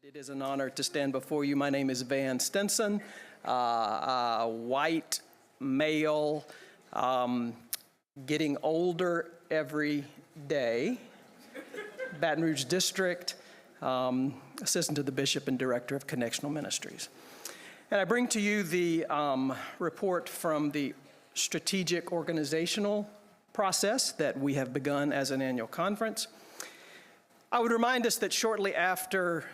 It is an honor to stand before you. My name is Van Stinson, white male, getting older every day, Baton Rouge District, assistant to the bishop and director of Connectional Ministries. And I bring to you the report from the strategic organizational process that we have begun as an annual conference. I would remind us that shortly after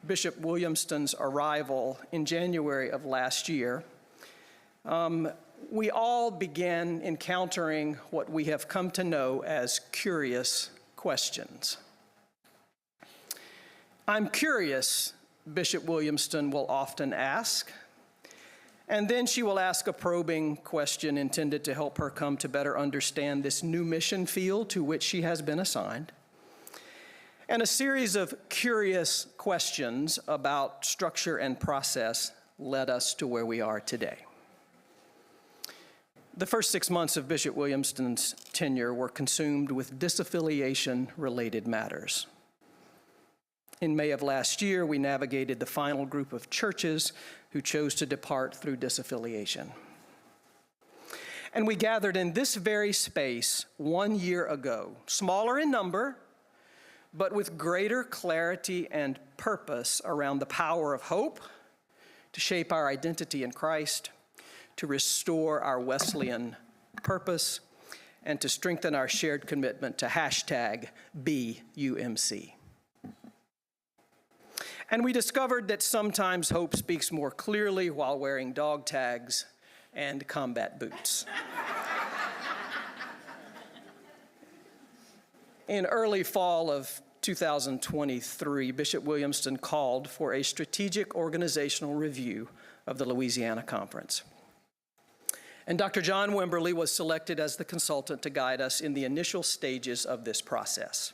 Bishop Williamston's arrival in January of last year, we all began encountering what we have come to know as curious questions. I'm curious, Bishop Williamston will often ask, and then she will ask a probing question intended to help her come to better understand this new mission field to which she has been assigned. And a series of curious questions about structure and process led us to where we are today. The first 6 months of Bishop Williamston's tenure were consumed with disaffiliation-related matters. In May of last year, we navigated the final group of churches who chose to depart through disaffiliation. And we gathered in this very space 1 year ago, smaller in number, but with greater clarity and purpose around the power of hope to shape our identity in Christ, to restore our Wesleyan purpose, and to strengthen our shared commitment to #BUMC. And we discovered that sometimes hope speaks more clearly while wearing dog tags and combat boots. In early fall of 2023, Bishop Williamston called for a strategic organizational review of the Louisiana Conference. And Dr. John Wimberly was selected as the consultant to guide us in the initial stages of this process.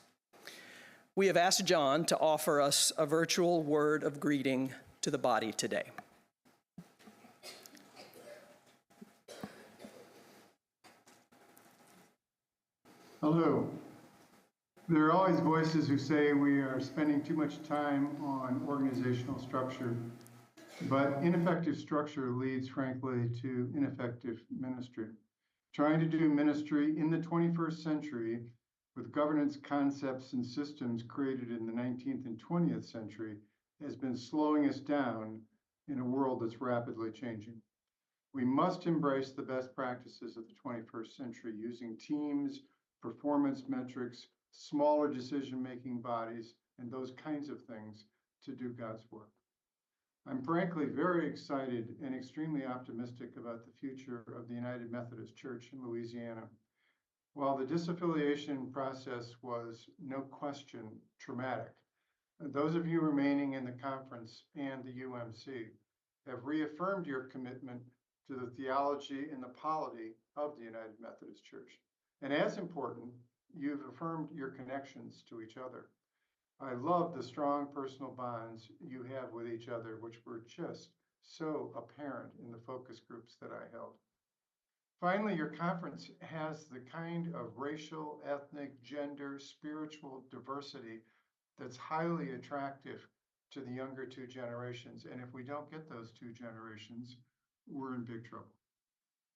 We have asked John to offer us a virtual word of greeting to the body today. Hello. There are always voices who say we are spending too much time on organizational structure, but ineffective structure leads, frankly, to ineffective ministry. Trying to do ministry in the 21st century with governance concepts and systems created in the 19th and 20th century has been slowing us down in a world that's rapidly changing. We must embrace the best practices of the 21st century using teams, performance metrics, smaller decision-making bodies, and those kinds of things to do God's work. I'm frankly very excited and extremely optimistic about the future of the United Methodist Church in Louisiana. While the disaffiliation process was, no question, traumatic, those of you remaining in the conference and the UMC have reaffirmed your commitment to the theology and the polity of the United Methodist Church. And as important, you've affirmed your connections to each other. I love the strong personal bonds you have with each other, which were just so apparent in the focus groups that I held. Finally, your conference has the kind of racial, ethnic, gender, spiritual diversity that's highly attractive to the younger two generations. And if we don't get those two generations, we're in big trouble.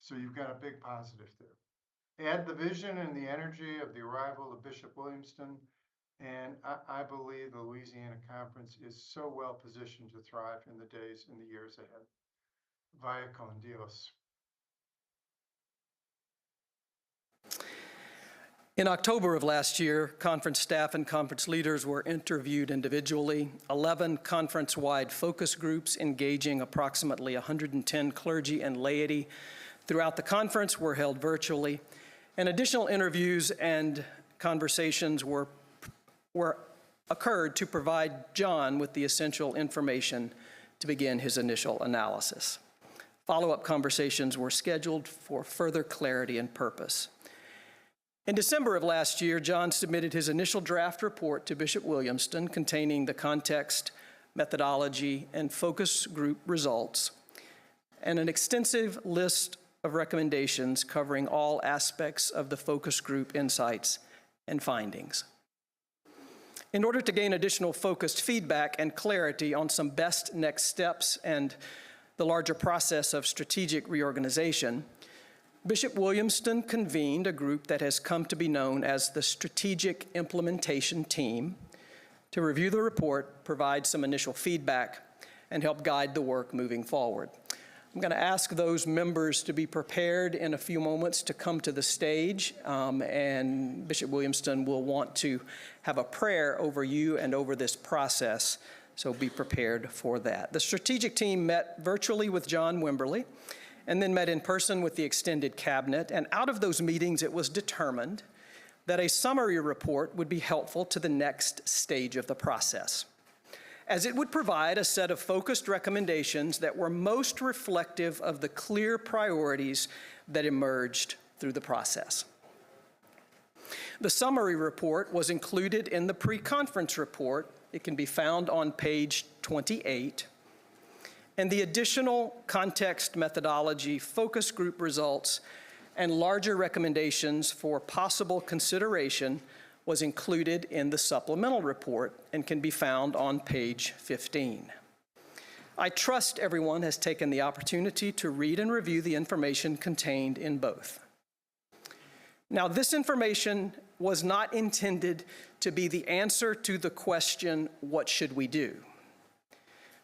So you've got a big positive there. Add the vision and the energy of the arrival of Bishop Williamston, and I believe the Louisiana Conference is so well positioned to thrive in the days and the years ahead. Vaya con Dios. In October of last year, conference staff and conference leaders were interviewed individually. 11 conference-wide focus groups engaging approximately 110 clergy and laity throughout the conference were held virtually, and additional interviews and conversations occurred to provide John with the essential information to begin his initial analysis. Follow-up conversations were scheduled for further clarity and purpose. In December of last year, John submitted his initial draft report to Bishop Williamston containing the context, methodology, and focus group results, and an extensive list of recommendations covering all aspects of the focus group insights and findings. In order to gain additional focused feedback and clarity on some best next steps and the larger process of strategic reorganization, Bishop Williamston convened a group that has come to be known as the Strategic Implementation Team to review the report, provide some initial feedback, and help guide the work moving forward. I'm going to ask those members to be prepared in a few moments to come to the stage, and Bishop Williamston will want to have a prayer over you and over this process, so be prepared for that. The strategic team met virtually with John Wimberly and then met in person with the extended cabinet, and out of those meetings it was determined that a summary report would be helpful to the next stage of the process, as it would provide a set of focused recommendations that were most reflective of the clear priorities that emerged through the process. The summary report was included in the pre-conference report. It can be found on page 28. And the additional context methodology, focus group results, and larger recommendations for possible consideration was included in the supplemental report and can be found on page 15. I trust everyone has taken the opportunity to read and review the information contained in both. Now, this information was not intended to be the answer to the question, what should we do?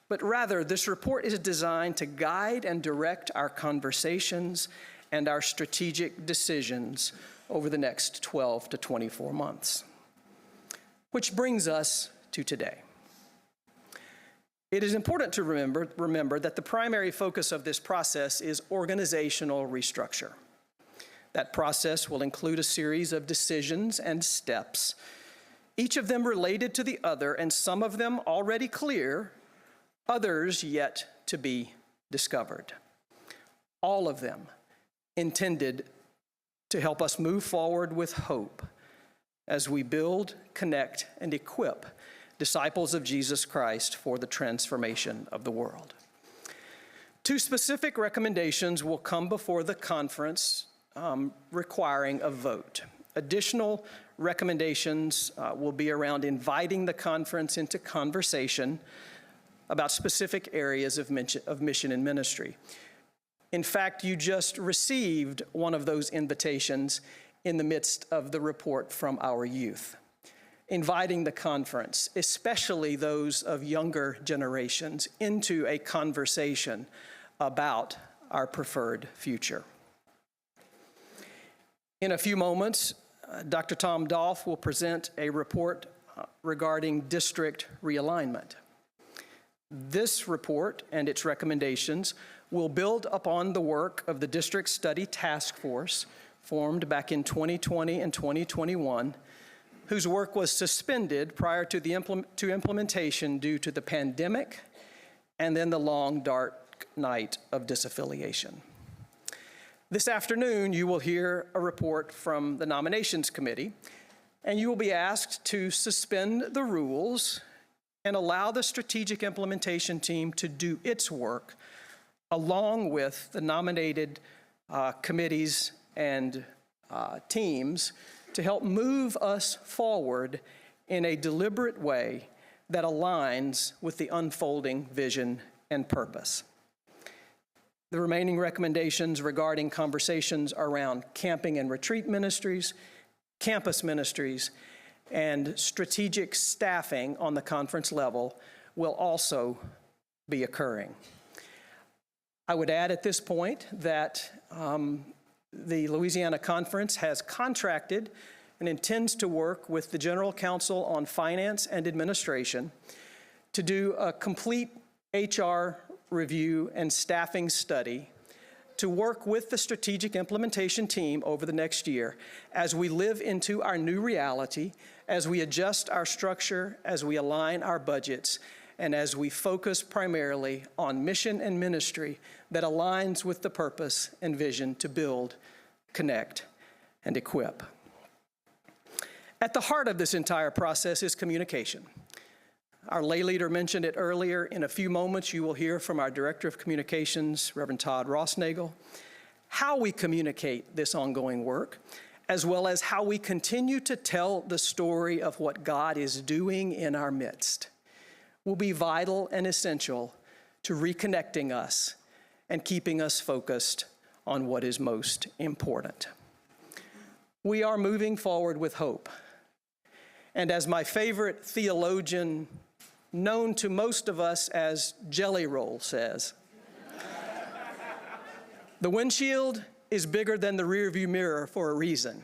But rather, this report is designed to guide and direct our conversations and our strategic decisions over the next 12 to 24 months. Which brings us to today. It is important to remember that the primary focus of this process is organizational restructure. That process will include a series of decisions and steps, each of them related to the other, and some of them already clear, others yet to be discovered. All of them intended to help us move forward with hope as we build, connect, and equip disciples of Jesus Christ for the transformation of the world. Two specific recommendations will come before the conference requiring a vote. Additional recommendations will be around inviting the conference into conversation about specific areas of mission and ministry. In fact, you just received one of those invitations in the midst of the report from our youth, inviting the conference, especially those of younger generations, into a conversation about our preferred future. In a few moments, Dr. Tom Dolph will present a report regarding district realignment. This report and its recommendations will build upon the work of the District Study Task Force formed back in 2020 and 2021, whose work was suspended prior to implementation due to the pandemic and then the long, dark night of disaffiliation. This afternoon, you will hear a report from the Nominations Committee, and you will be asked to suspend the rules and allow the Strategic Implementation Team to do its work along with the nominated committees and teams to help move us forward in a deliberate way that aligns with the unfolding vision and purpose. The remaining recommendations regarding conversations around camping and retreat ministries, campus ministries, and strategic staffing on the conference level will also be occurring. I would add at this point that the Louisiana Conference has contracted and intends to work with the General Counsel on Finance and Administration to do a complete HR review and staffing study to work with the Strategic Implementation Team over the next year as we live into our new reality, as we adjust our structure, as we align our budgets, and as we focus primarily on mission and ministry that aligns with the purpose and vision to build, connect, and equip. At the heart of this entire process is communication. Our lay leader mentioned it earlier. In a few moments, you will hear from our Director of Communications, Reverend Todd Rossnagel, how we communicate this ongoing work, as well as how we continue to tell the story of what God is doing in our midst, will be vital and essential to reconnecting us and keeping us focused on what is most important. We are moving forward with hope. And as my favorite theologian, known to most of us as Jelly Roll, says, the windshield is bigger than the rearview mirror for a reason.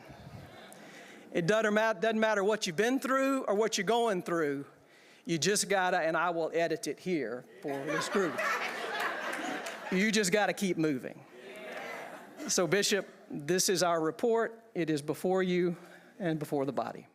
It doesn't matter what you've been through or what you're going through. You just gotta, and I will edit it here for this group. You just gotta keep moving. So Bishop, this is our report. It is before you and before the body.